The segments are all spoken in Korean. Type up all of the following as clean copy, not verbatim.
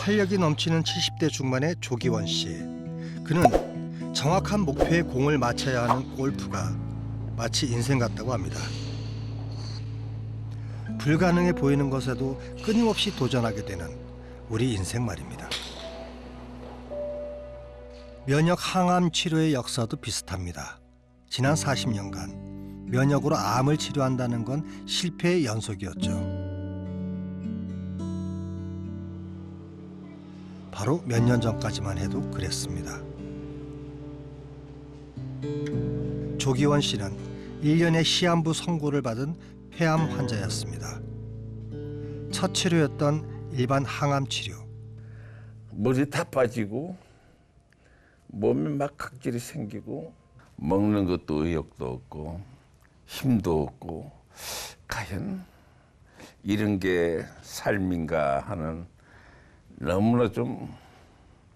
활력이 넘치는 70대 중반의 조기원 씨. 그는 정확한 목표에 공을 맞춰야 하는 골프가 마치 인생 같다고 합니다. 불가능해 보이는 것에도 끊임없이 도전하게 되는 우리 인생 말입니다. 면역 항암 치료의 역사도 비슷합니다. 지난 40년간 면역으로 암을 치료한다는 건 실패의 연속이었죠. 바로 몇 년 전까지만 해도 그랬습니다. 조기원 씨는 1년의 시한부 선고를 받은 폐암 환자였습니다. 첫 치료였던 일반 항암 치료. 머리 다 빠지고 몸에 막 각질이 생기고 먹는 것도 의욕도 없고 힘도 없고 과연 이런 게 삶인가 하는 너무나 좀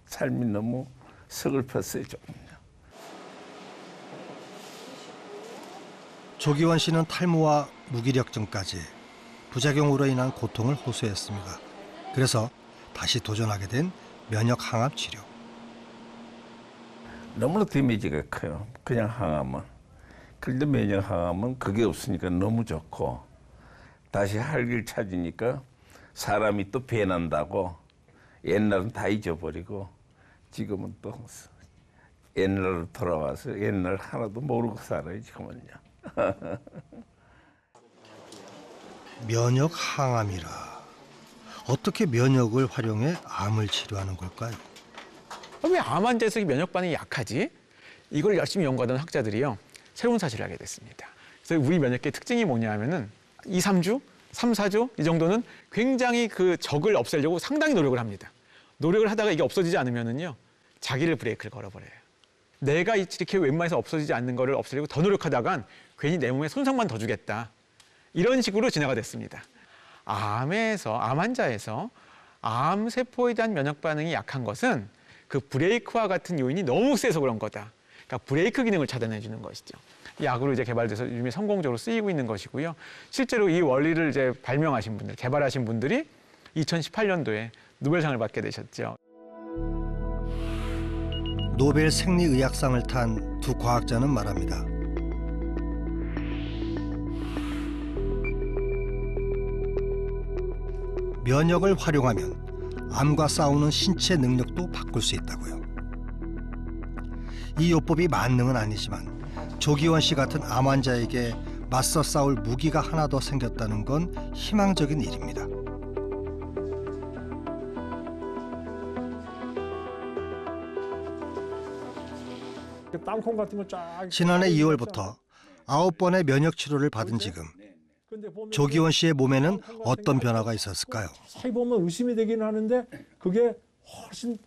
삶이 너무 서글펐어요. 조금요. 조기원 씨는 탈모와 무기력증까지 부작용으로 인한 고통을 호소했습니다. 그래서 다시 도전하게 된 면역 항암 치료. 너무나 데미지가 커요. 그냥 항암은. 그런데 면역 항암은 그게 없으니까 너무 좋고 다시 할 길 찾으니까 사람이 또 변한다고 옛날은 다 잊어버리고 지금은 또 옛날로 돌아와서 옛날 하나도 모르고 살아요. 지금은요. 면역 항암이라. 어떻게 면역을 활용해 암을 치료하는 걸까요? 왜 암 환자에서 면역 반응이 약하지? 이걸 열심히 연구하던 학자들이요, 새로운 사실을 알게 됐습니다. 그래서 우리 면역계의 특징이 뭐냐면은 2, 3주, 3, 4주 이 정도는 굉장히 그 적을 없애려고 상당히 노력을 합니다. 노력을 하다가 이게 없어지지 않으면은요, 자기를 브레이크를 걸어버려요. 내가 이렇게 웬만해서 없어지지 않는 거를 없애려고 더 노력하다간 괜히 내 몸에 손상만 더 주겠다. 이런 식으로 진화가 됐습니다. 암 환자에서 암 세포에 대한 면역 반응이 약한 것은 그 브레이크와 같은 요인이 너무 세서 그런 거다. 그러니까 브레이크 기능을 차단해 주는 것이죠. 약으로 이제 개발돼서 요즘에 성공적으로 쓰이고 있는 것이고요. 실제로 이 원리를 이제 발명하신 분들, 개발하신 분들이 2018년도에 노벨상을 받게 되셨죠. 노벨 생리의학상을 탄 두 과학자는 말합니다. 면역을 활용하면 암과 싸우는 신체 능력도 바꿀 수 있다고요. 이 요법이 만능은 아니지만 조기원 씨 같은 암 환자에게 맞서 싸울 무기가 하나 더 생겼다는 건 희망적인 일입니다. 땅콩 같은 거 쫙. 지난해 2월부터 9번의 면역 치료를 받은 지금 조기원 씨의 몸에는 어떤 변화가 있었을까요? 사이 보면 의심이 되긴 하는데 그게 훨씬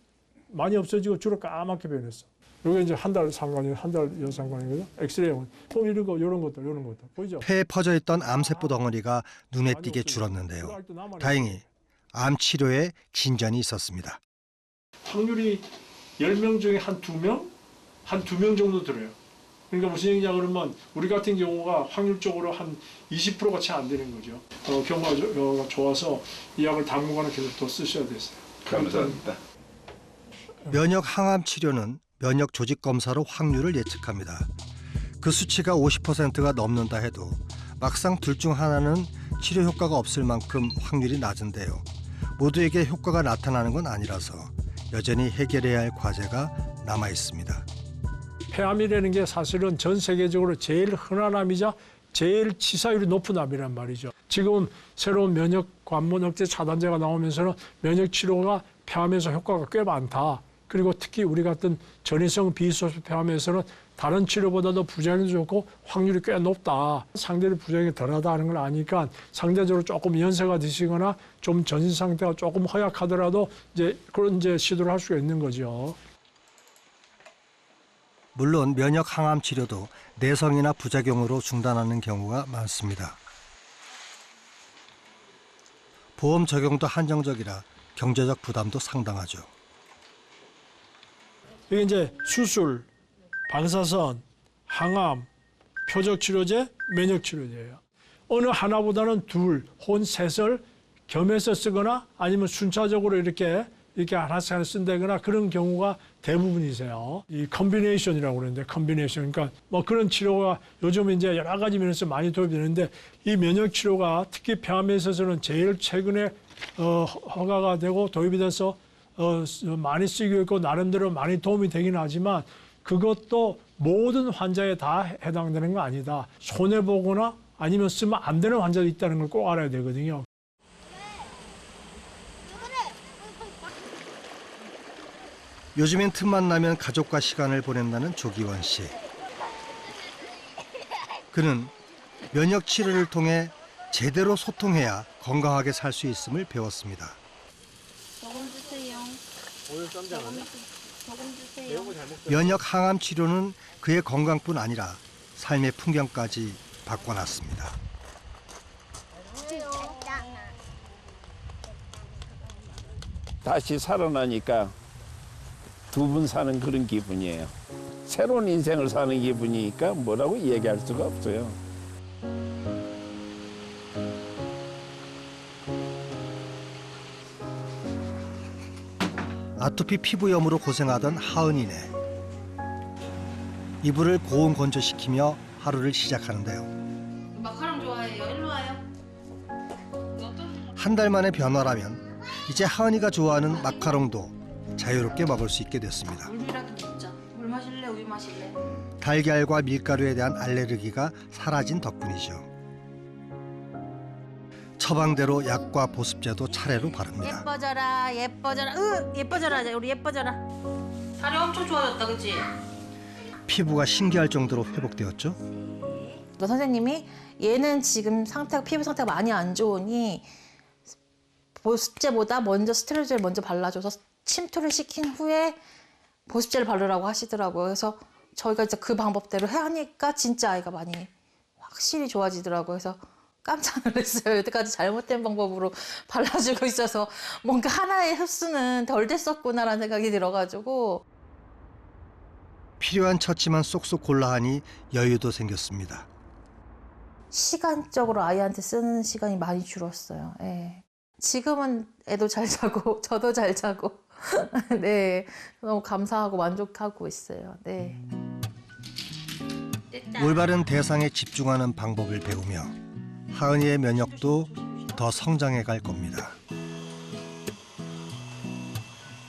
많이 없어지고 주로 까맣게 변했어. 이게 이제 한 달 상관이에요. 한 달 연 상관이거든. 엑스레이 또 이런 거, 이런 것들 보이죠? 폐에 퍼져 있던 암세포 덩어리가 눈에 띄게 줄었는데요. 다행히 암 치료에 진전이 있었습니다. 확률이 10명 중에 한 2명? 한 2명 정도 들어요. 그러니까 무슨 얘기냐 그러면 우리 같은 경우가 확률적으로 한 20%가 채 안 되는 거죠. 경과가 좋아서 이 약을 당분간은 계속 더 쓰셔야 됐어요. 감사합니다. 면역 항암 치료는 면역 조직 검사로 확률을 예측합니다. 그 수치가 50%가 넘는다 해도 막상 둘 중 하나는 치료 효과가 없을 만큼 확률이 낮은데요. 모두에게 효과가 나타나는 건 아니라서 여전히 해결해야 할 과제가 남아 있습니다. 폐암이라는 게 사실은 전 세계적으로 제일 흔한 암이자 제일 치사율이 높은 암이란 말이죠. 지금 새로운 면역 관문 억제 차단제가 나오면서는 면역 치료가 폐암에서 효과가 꽤 많다. 그리고 특히 우리 같은 전이성 비소수 폐암에서는 다른 치료보다도 부작용이 좋고 확률이 꽤 높다. 상대적으로 부작용이 덜하다는 걸 아니까 상대적으로 조금 연세가 드시거나 좀 전신 상태가 조금 허약하더라도 이제 그런 시도를 할 수가 있는 거죠. 물론 면역 항암 치료도 내성이나 부작용으로 중단하는 경우가 많습니다. 보험 적용도 한정적이라 경제적 부담도 상당하죠. 이게 이제 수술, 방사선, 항암, 표적치료제, 면역치료제예요. 어느 하나보다는 둘, 혹은 셋을 겸해서 쓰거나 아니면 순차적으로 이렇게 이렇게 하나씩 쓴다거나 그런 경우가 대부분이세요. 이 컨비네이션이라고 그러는데 컨비네이션 그러니까 뭐 그런 치료가 요즘 이제 여러 가지 면에서 많이 도입이 되는데 이 면역 치료가 특히 폐암에 있어서는 제일 최근에 허가가 되고 도입이 돼서 많이 쓰이고 있고 나름대로 많이 도움이 되긴 하지만 그것도 모든 환자에 다 해당되는 거 아니다. 손해 보거나 아니면 쓰면 안 되는 환자도 있다는 걸 꼭 알아야 되거든요. 요즘엔 틈만 나면 가족과 시간을 보낸다는 조기원 씨. 그는 면역 치료를 통해 제대로 소통해야 건강하게 살 수 있음을 배웠습니다. 조금 주세요. 오늘 쌈장 안 조금 주세요. 면역 항암 치료는 그의 건강뿐 아니라 삶의 풍경까지 바꿔놨습니다. 다시 살아나니까 두 분 사는 그런 기분이에요. 새로운 인생을 사는 기분이니까 뭐라고 얘기할 수가 없어요. 아토피 피부염으로 고생하던 하은이네. 이불을 고온 건조시키며 하루를 시작하는데요. 마카롱 좋아해요. 일로 와요. 한 달 만의 변화라면 이제 하은이가 좋아하는 마카롱도 자유롭게 먹을 수 있게 됐습니다. 물이라도 먹자. 물 마실래? 우유 마실래? 달걀과 밀가루에 대한 알레르기가 사라진 덕분이죠. 처방대로 약과 보습제도 차례로 바릅니다. 예뻐져라, 예뻐져라. 예뻐져라. 우리 예뻐져라. 다리 엄청 좋아졌다, 그치? 피부가 신기할 정도로 회복되었죠. 또 선생님이 얘는 지금 피부 상태가 많이 안 좋으니 보습제보다 먼저 스테로이드를 먼저 발라줘서 침투를 시킨 후에 보습제를 바르라고 하시더라고요. 그래서 저희가 이제 그 방법대로 하니까 진짜 아이가 많이 확실히 좋아지더라고요. 그래서 깜짝 놀랐어요. 여태까지 잘못된 방법으로 발라주고 있어서 뭔가 하나의 흡수는 덜 됐었구나라는 생각이 들어가지고. 필요한 처치만 쏙쏙 골라 하니 여유도 생겼습니다. 시간적으로 아이한테 쓰는 시간이 많이 줄었어요. 예. 지금은 애도 잘 자고 저도 잘 자고 네, 너무 감사하고 만족하고 있어요. 네. 올바른 대상에 집중하는 방법을 배우며 하은이의 면역도 더 성장해 갈 겁니다.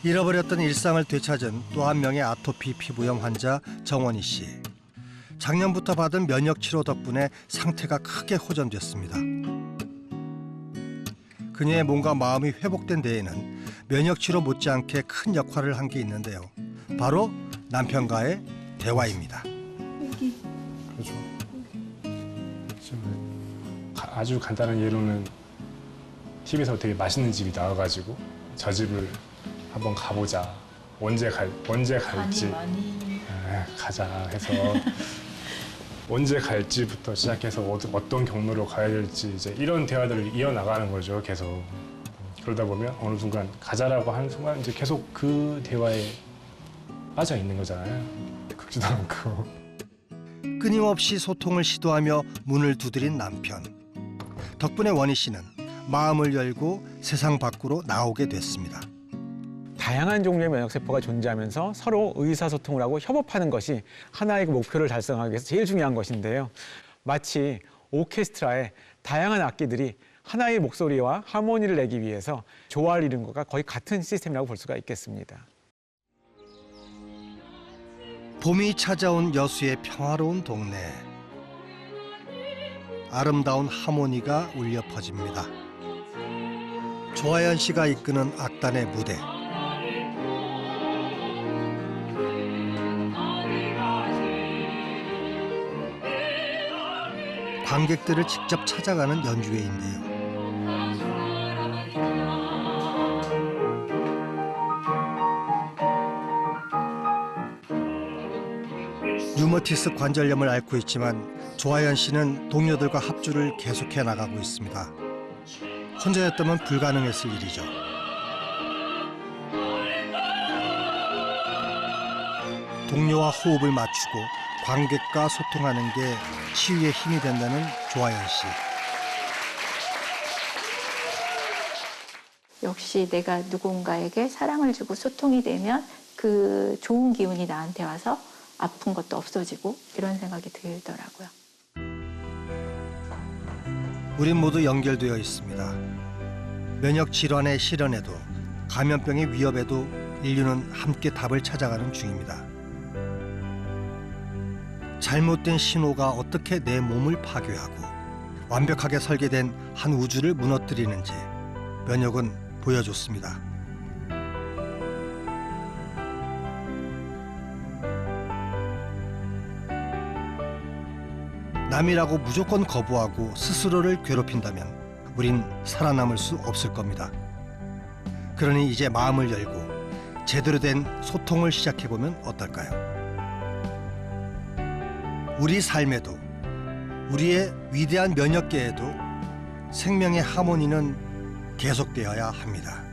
잃어버렸던 일상을 되찾은 또 한 명의 아토피 피부염 환자 정원희 씨. 작년부터 받은 면역 치료 덕분에 상태가 크게 호전됐습니다. 그녀의 몸과 마음이 회복된 데에는 면역 치료 못지않게 큰 역할을 한 게 있는데요. 바로 남편과의 대화입니다. 그렇죠. 지금 아주 간단한 예로는 TV에서 되게 맛있는 집이 나와가지고 저 집을 한번 가보자. 언제 갈지 가자 해서 언제 갈지부터 시작해서 어떤 경로로 가야 될지 이제 이런 대화들을 이어나가는 거죠. 계속. 그러다 보면 어느 순간 가자라고 하는 순간 이제 계속 그 대화에 빠져 있는 거잖아요. 긁지도 않고. 끊임없이 소통을 시도하며 문을 두드린 남편. 덕분에 원희 씨는 마음을 열고 세상 밖으로 나오게 됐습니다. 다양한 종류의 면역세포가 존재하면서 서로 의사소통을 하고 협업하는 것이 하나의 목표를 달성하기 위해서 제일 중요한 것인데요. 마치 오케스트라의 다양한 악기들이 하나의 목소리와 하모니를 내기 위해서 조화를 이룬 것과 거의 같은 시스템이라고 볼 수가 있겠습니다. 봄이 찾아온 여수의 평화로운 동네. 아름다운 하모니가 울려 퍼집니다. 조아연 씨가 이끄는 악단의 무대. 관객들을 직접 찾아가는 연주회인데요. 류머티스 관절염을 앓고 있지만 조아연 씨는 동료들과 합주를 계속해 나가고 있습니다. 혼자였다면 불가능했을 일이죠. 동료와 호흡을 맞추고 관객과 소통하는 게 치유의 힘이 된다는 조아연 씨. 역시 내가 누군가에게 사랑을 주고 소통이 되면 그 좋은 기운이 나한테 와서 아픈 것도 없어지고 이런 생각이 들더라고요. 우린 모두 연결되어 있습니다. 면역 질환의 실현에도 감염병의 위협에도 인류는 함께 답을 찾아가는 중입니다. 잘못된 신호가 어떻게 내 몸을 파괴하고 완벽하게 설계된 한 우주를 무너뜨리는지 면역은 보여줬습니다. 남이라고 무조건 거부하고 스스로를 괴롭힌다면 우린 살아남을 수 없을 겁니다. 그러니 이제 마음을 열고 제대로 된 소통을 시작해보면 어떨까요? 우리 삶에도 우리의 위대한 면역계에도 생명의 하모니는 계속되어야 합니다.